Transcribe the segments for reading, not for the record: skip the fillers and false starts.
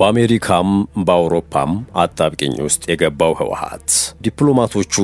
በአሜሪካም በአውሮፓም አጣብቂኝ ውስጥ የገባው ህወሓት ዲፕሎማቶቹ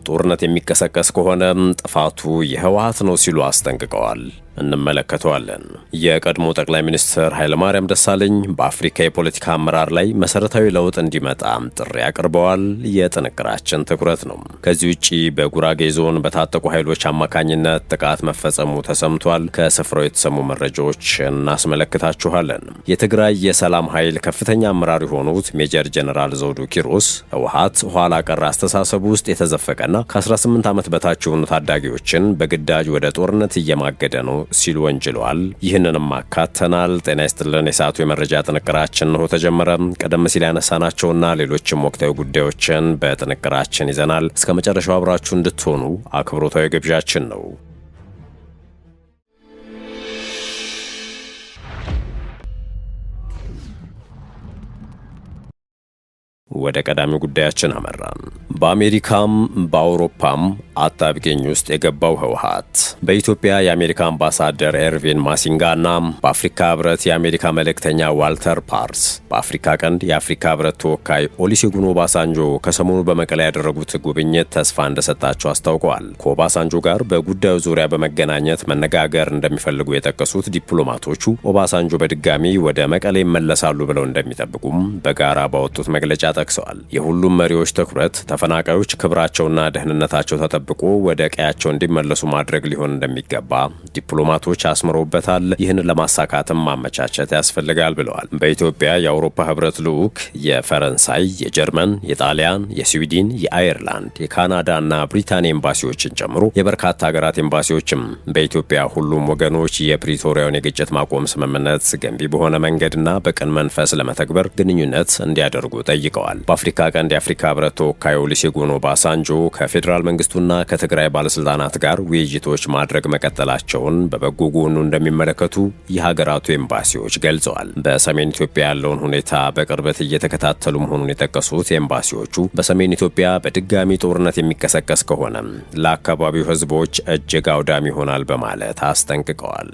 ጦርነት የሚቀሰቀስ ከሆነ ጥፋቱ የህወሓት ነው ሲሉ አስጠንቅቀዋል። እንመለከተዋለን። የቀድሞ ጠቅላይ ሚኒስትር ኃይለማርያም ደሳለኝ በአፍሪካ የፖለቲካ አመራር ላይ መሰረታዊ ለውጥ እንዲመጣ ጥሪ አቅርበዋል። የጥንቅራችን ትኩረት ነው። ከዚህ ውጪ በጉራጌ ዞን በታጠቁ ኃይሎች አማካኝነት ጥቃት መፈጸሙ ተሰምቷል። ከስፍራው የተሰሙ መረጃዎች እናስመለክታችኋለን። የትግራይ የሰላም ኃይል ከፍተኛ አመራር የሆኑት ሜጀር ጀነራል ዘውዱ ኪሮስ ህወሓት ኋላ ቀር አስተሳሰብ ውስጥ የተዘፈቀና ከ18 ዓመት በታች የሆኑ ታዳጊዎችን በግዳጅ ወደ ጦርነት እየማገደ ነው ሲሉ ወንጅለዋል። ይህንንም አካተናል። ጤና ይስጥልን። የሰዓቱ የመረጃ ጥንቅራችን ነው ተጀመረ። ቀደም ሲል ያነሳናቸውና ሌሎችም ወቅታዊ ጉዳዮችን በጥንቅራችን ይዘናል። እስከ መጨረሻው አብራችሁ እንድትሆኑ አክብሮታዊ ግብዣችን ነው። ወደ ቀዳሚ ጉዳያችን አመራን። በአሜሪካም በአውሮፓም አጣብቂኝ ውስጥ የገባው ህወሓት በኢትዮጵያ የአሜሪካ አምባሳደር ኤርቪን ማሲንጋና በአፍሪካ ህብረት የአሜሪካ መልእክተኛ ዋልተር ፓርስ፣ በአፍሪካ ቀንድ የአፍሪካ ህብረት ተወካይ ኦሉሴጉን ኦባሳንጆ ከሰሞኑ በመቀሌ ያደረጉት ጉብኝት ተስፋ እንደሰጣቸው አስታውቀዋል። ከኦባሳንጆ ጋር በጉዳዩ ዙሪያ በመገናኘት መነጋገር እንደሚፈልጉ የጠቀሱት ዲፕሎማቶቹ ኦባሳንጆ በድጋሚ ወደ መቀሌ ይመለሳሉ ብለው እንደሚጠብቁም በጋራ ባወጡት መግለጫ ጠቅሰዋል። የሁሉም መሪዎች ትኩረት ተፈናቃዮች ክብራቸውና ደህንነታቸው ተጠብቆ ወደ ቀያቸው እንዲመለሱ ማድረግ ሊሆን እንደሚገባ ዲፕሎማቶች አስምረውበታል። ይህን ለማሳካትም ማመቻቸት ያስፈልጋል ብለዋል። በኢትዮጵያ የአውሮፓ ህብረት ልዑክ የፈረንሳይ፣ የጀርመን፣ የጣሊያን፣ የስዊድን፣ የአየርላንድ፣ የካናዳና ብሪታንያ ኤምባሲዎችን ጨምሮ የበርካታ ሀገራት ኤምባሲዎችም በኢትዮጵያ ሁሉም ወገኖች የፕሪቶሪያውን የግጭት ማቆም ስምምነት ገንቢ በሆነ መንገድና በቅን መንፈስ ለመተግበር ግንኙነት እንዲያደርጉ ጠይቀዋል። በአፍሪካ ቀንድ የአፍሪካ ህብረት ተወካይ ኦሉሴጉን ኦባሳንጆ ከፌዴራል መንግስቱና ከትግራይ ባለስልጣናት ጋር ውይይቶች ማድረግ መቀጠላቸውን በበጎ ጎኑ እንደሚመለከቱ የሀገራቱ ኤምባሲዎች ገልጸዋል። በሰሜን ኢትዮጵያ ያለውን ሁኔታ በቅርበት እየተከታተሉ መሆኑን የጠቀሱት ኤምባሲዎቹ በሰሜን ኢትዮጵያ በድጋሚ ጦርነት የሚቀሰቀስ ከሆነ ለአካባቢው ህዝቦች እጅግ አውዳሚ ይሆናል በማለት አስጠንቅቀዋል።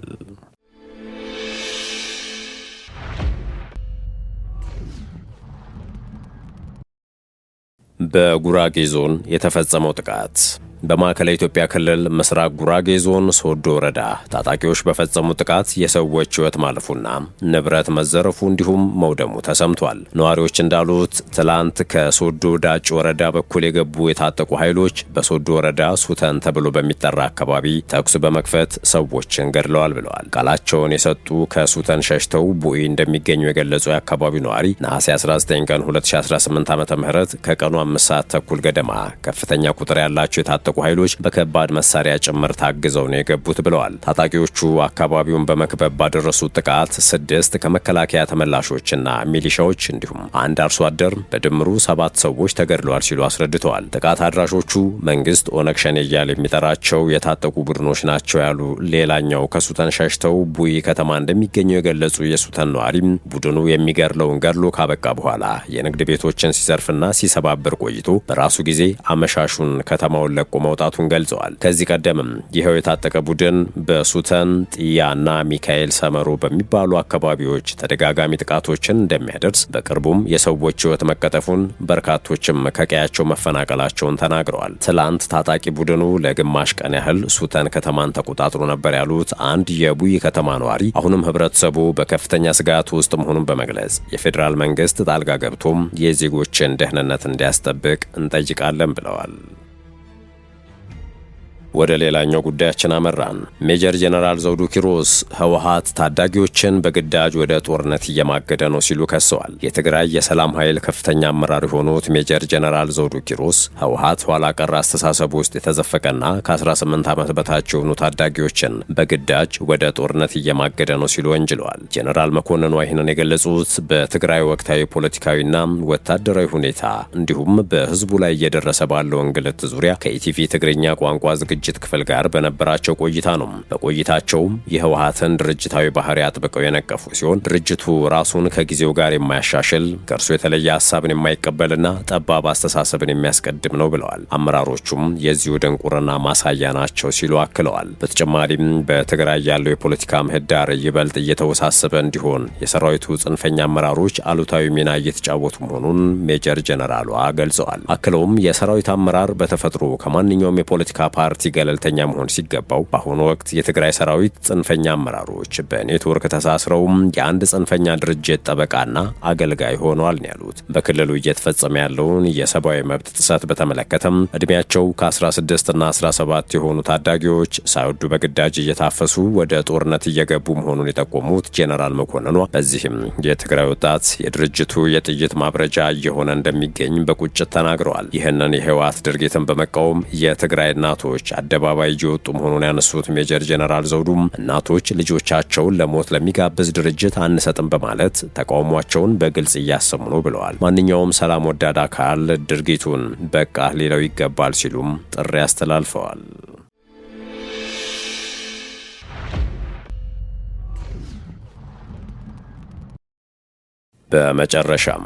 በጉራጌ ዞን የተፈጸመው ጥቃት በማዕከላዊ ኢትዮጵያ ክልል ምስራቅ ጉራጌ ዞን ሶዶ ወረዳ ታጣቂዎች በፈጸሙት ጥቃት የሰዎች ህይወት ማለፉና ንብረት መዘረፉ እንዲሁም መውደሙ ተሰምቷል። ነዋሪዎች እንዳሉት ትላንት ከሶዶ ዳጭ ወረዳ በኩል የገቡ የታጠቁ ኃይሎች በሶዶ ወረዳ ሱተን ተብሎ በሚጠራ አካባቢ ተኩስ በመክፈት ሰዎችን ገድለዋል ብለዋል። ቃላቸውን የሰጡ ከሱተን ሸሽተው ቡኢ እንደሚገኙ የገለጹ የአካባቢው ነዋሪ ነሐሴ 19 ቀን 2018 ዓ.ም ከቀኑ 5 ሰዓት ተኩል ገደማ ከፍተኛ ቁጥር ያላቸው የታጠቁ ኃይሎች በከባድ መሳሪያ ጭምር ታግዘው ነው የገቡት ብለዋል። ታጣቂዎቹ አካባቢውን በመክበብ ባደረሱት ጥቃት 6 ከመከላከያ ተመላሾችና ሚሊሻዎች እንዲሁም አንድ አርሶ አደር በድምሩ 7 ሰዎች ተገድለዋል ሲሉ አስረድተዋል። ጥቃት አድራሾቹ መንግስት ኦነግ ሸኔ እያለ የሚጠራቸው የታጠቁ ቡድኖች ናቸው ያሉ ሌላኛው ከሱተን ሸሽተው ቡኢ ከተማ እንደሚገኙ የገለጹ የሱተን ነዋሪም ቡድኑ የሚገድለውን ገድሎ ካበቃ በኋላ የንግድ ቤቶችን ሲዘርፍና ሲሰባብር ቆይቶ በራሱ ጊዜ አመሻሹን ከተማውን ለቆ መውጣቱን ገልጸዋል። ከዚህ ቀደምም ይኸው የታጠቀ ቡድን በሱተን ጥያና ሚካኤል ሰመሮ በሚባሉ አካባቢዎች ተደጋጋሚ ጥቃቶችን እንደሚያደርስ በቅርቡም የሰዎች ህይወት መቀጠፉን በርካቶችም ከቀያቸው መፈናቀላቸውን ተናግረዋል። ትላንት ታጣቂ ቡድኑ ለግማሽ ቀን ያህል ሱተን ከተማን ተቆጣጥሮ ነበር ያሉት አንድ የቡኢ ከተማ ነዋሪ አሁንም ህብረተሰቡ በከፍተኛ ስጋት ውስጥ መሆኑን በመግለጽ የፌዴራል መንግስት ጣልቃ ገብቶም የዜጎችን ደህንነት እንዲያስጠብቅ እንጠይቃለን ብለዋል። ወደ ሌላኛው ጉዳያችን አመራን። ሜጀር ጀነራል ዘውዱ ኪሮስ ህወሓት ታዳጊዎችን በግዳጅ ወደ ጦርነት እየማገደ ነው ሲሉ ከሰዋል። የትግራይ የሰላም ኃይል ከፍተኛ አመራር የሆኑት ሜጀር ጀነራል ዘውዱ ኪሮስ ህወሓት ኋላ ቀር አስተሳሰብ ውስጥ የተዘፈቀና ከ18 ዓመት በታች የሆኑ ታዳጊዎችን በግዳጅ ወደ ጦርነት እየማገደ ነው ሲሉ ወንጅለዋል። ጀነራል መኮንኑ ይህንን የገለጹት በትግራይ ወቅታዊ ፖለቲካዊና ወታደራዊ ሁኔታ እንዲሁም በህዝቡ ላይ እየደረሰ ባለው እንግልት ዙሪያ ከኢቲቪ ትግርኛ ቋንቋ ዝግጅት ክፍል ጋር በነበራቸው ቆይታ ነው። በቆይታቸውም የህወሓትን ድርጅታዊ ባህሪ አጥብቀው የነቀፉ ሲሆን ድርጅቱ ራሱን ከጊዜው ጋር የማያሻሽል ከእርሱ የተለየ ሀሳብን የማይቀበልና ጠባብ አስተሳሰብን የሚያስቀድም ነው ብለዋል። አመራሮቹም የዚሁ ድንቁርና ማሳያ ናቸው ሲሉ አክለዋል። በተጨማሪም በትግራይ ያለው የፖለቲካ ምህዳር ይበልጥ እየተወሳሰበ እንዲሆን የሰራዊቱ ጽንፈኛ አመራሮች አሉታዊ ሚና እየተጫወቱ መሆኑን ሜጀር ጀነራሏ ገልጸዋል። አክለውም የሰራዊት አመራር በተፈጥሮ ከማንኛውም የፖለቲካ ፓርቲ ገለልተኛ መሆን ሲገባው በአሁኑ ወቅት የትግራይ ሰራዊት ጽንፈኛ አመራሮች በኔትወርክ ተሳስረው የአንድ ጽንፈኛ ድርጅት ጠበቃና አገልጋይ ሆነዋል ነው ያሉት። በክልሉ እየተፈጸመ ያለውን የሰብአዊ መብት ጥሰት በተመለከተም እድሜያቸው ከ16 እና 17 የሆኑ ታዳጊዎች ሳይወዱ በግዳጅ እየታፈሱ ወደ ጦርነት እየገቡ መሆኑን የጠቆሙት ጄኔራል መኮንኗ በዚህም የትግራይ ወጣት የድርጅቱ የጥይት ማብረጃ እየሆነ እንደሚገኝ በቁጭት ተናግረዋል። ይህንን የህወሓት ድርጊትን በመቃወም የትግራይ እናቶች አደባባይ እየወጡ መሆኑን ያነሱት ሜጀር ጄኔራል ዘውዱም እናቶች ልጆቻቸውን ለሞት ለሚጋብዝ ድርጅት አንሰጥም በማለት ተቃውሟቸውን በግልጽ እያሰሙ ነው ብለዋል። ማንኛውም ሰላም ወዳድ አካል ድርጊቱን በቃ ሊለው ይገባል ሲሉም ጥሪ አስተላልፈዋል። በመጨረሻም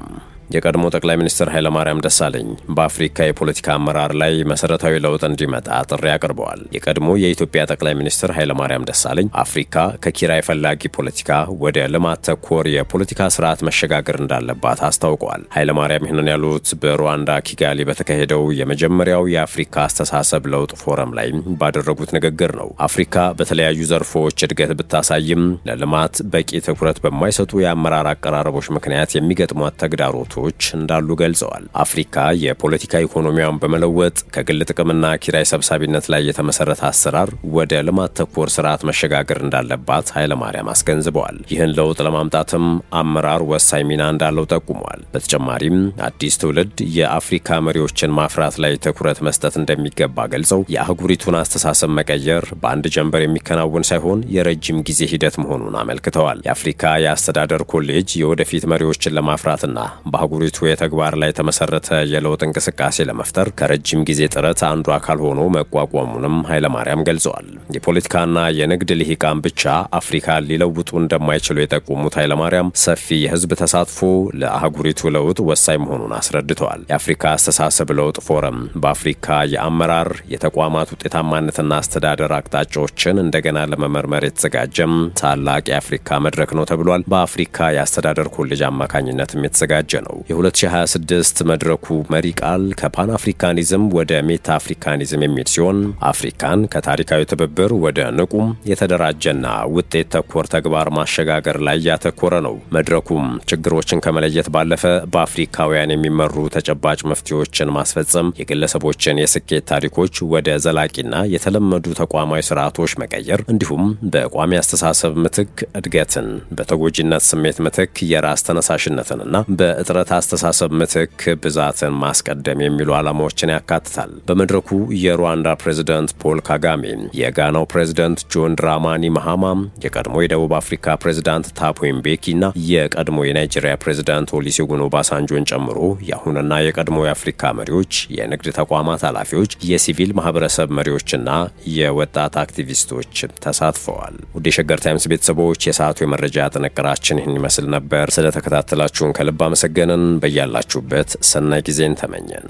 የቀድሞ ጠቅላይ ሚኒስትር ኃይለማርያም ደሳለኝ በአፍሪካ የፖለቲካ አመራር ላይ መሰረታዊ ለውጥ እንዲመጣ ጥሪ አቅርበዋል። የቀድሞ የኢትዮጵያ ጠቅላይ ሚኒስትር ኃይለማርያም ደሳለኝ አፍሪካ ከኪራይ ፈላጊ ፖለቲካ ወደ ልማት ተኮር የፖለቲካ ስርዓት መሸጋገር እንዳለባት አስታውቀዋል። ኃይለማርያም ይህንን ያሉት በሩዋንዳ ኪጋሊ በተካሄደው የመጀመሪያው የአፍሪካ አስተሳሰብ ለውጥ ፎረም ላይ ባደረጉት ንግግር ነው። አፍሪካ በተለያዩ ዘርፎች እድገት ብታሳይም ለልማት በቂ ትኩረት በማይሰጡ የአመራር አቀራረቦች ምክንያት የሚገጥሟት ተግዳሮቱ እንዳሉ ገልጸዋል። አፍሪካ የፖለቲካ ኢኮኖሚያን በመለወጥ ከግል ጥቅምና ኪራይ ሰብሳቢነት ላይ የተመሰረተ አሰራር ወደ ልማት ተኮር ስርዓት መሸጋገር እንዳለባት ኃይለማርያም አስገንዝበዋል። ይህን ለውጥ ለማምጣትም አመራር ወሳኝ ሚና እንዳለው ጠቁመዋል። በተጨማሪም አዲስ ትውልድ የአፍሪካ መሪዎችን ማፍራት ላይ ትኩረት መስጠት እንደሚገባ ገልጸው የአህጉሪቱን አስተሳሰብ መቀየር በአንድ ጀንበር የሚከናወን ሳይሆን የረጅም ጊዜ ሂደት መሆኑን አመልክተዋል። የአፍሪካ የአስተዳደር ኮሌጅ የወደፊት መሪዎችን ለማፍራትና በአህጉሪቱ የተግባር ላይ የተመሰረተ የለውጥ እንቅስቃሴ ለመፍጠር ከረጅም ጊዜ ጥረት አንዱ አካል ሆኖ መቋቋሙንም ኃይለማርያም ገልጸዋል። የፖለቲካና የንግድ ልሂቃን ብቻ አፍሪካን ሊለውጡ እንደማይችሉ የጠቆሙት ኃይለማርያም ሰፊ የህዝብ ተሳትፎ ለአህጉሪቱ ለውጥ ወሳኝ መሆኑን አስረድተዋል። የአፍሪካ አስተሳሰብ ለውጥ ፎረም በአፍሪካ የአመራር የተቋማት ውጤታማነትና አስተዳደር አቅጣጫዎችን እንደገና ለመመርመር የተዘጋጀም ታላቅ የአፍሪካ መድረክ ነው ተብሏል። በአፍሪካ የአስተዳደር ኮሌጅ አማካኝነትም የተዘጋጀ ነው። የ2026 መድረኩ መሪ ቃል ከፓን አፍሪካኒዝም ወደ ሜታ አፍሪካኒዝም የሚል ሲሆን አፍሪካን ከታሪካዊ ትብብር ወደ ንቁም የተደራጀና ውጤት ተኮር ተግባር ማሸጋገር ላይ ያተኮረ ነው። መድረኩም ችግሮችን ከመለየት ባለፈ በአፍሪካውያን የሚመሩ ተጨባጭ መፍትሄዎችን ማስፈጸም፣ የግለሰቦችን የስኬት ታሪኮች ወደ ዘላቂና የተለመዱ ተቋማዊ ስርዓቶች መቀየር እንዲሁም በቋሚ አስተሳሰብ ምትክ እድገትን፣ በተጎጂነት ስሜት ምትክ የራስ ተነሳሽነትንና በእጥረት አስተሳሰብ ምትክ ብዛትን ማስቀደም የሚሉ ዓላማዎችን ያካትታል። በመድረኩ የሩዋንዳ ፕሬዝዳንት ፖል ካጋሜ፣ የጋናው ፕሬዝዳንት ጆን ድራማኒ ማሃማ፣ የቀድሞ የደቡብ አፍሪካ ፕሬዝዳንት ታቦ ምቤኪና የቀድሞ የናይጄሪያ ፕሬዝዳንት ኦሉሴጉን ኦባሳንጆን ጨምሮ የአሁንና የቀድሞ የአፍሪካ መሪዎች፣ የንግድ ተቋማት ኃላፊዎች፣ የሲቪል ማህበረሰብ መሪዎችና የወጣት አክቲቪስቶች ተሳትፈዋል። ውድ የሸገር ታይምስ ቤተሰቦች የሰዓቱ የመረጃ ጥንቅራችን ይህን ይመስል ነበር። ስለተከታተላችሁን ከልብ አመሰገንን። በያላችሁበት ሰናይ ጊዜን ተመኘን።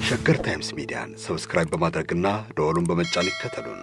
ሸገር ታይምስ ሚዲያን ሰብስክራይብ በማድረግና ደወሉን በመጫን ይከተሉን።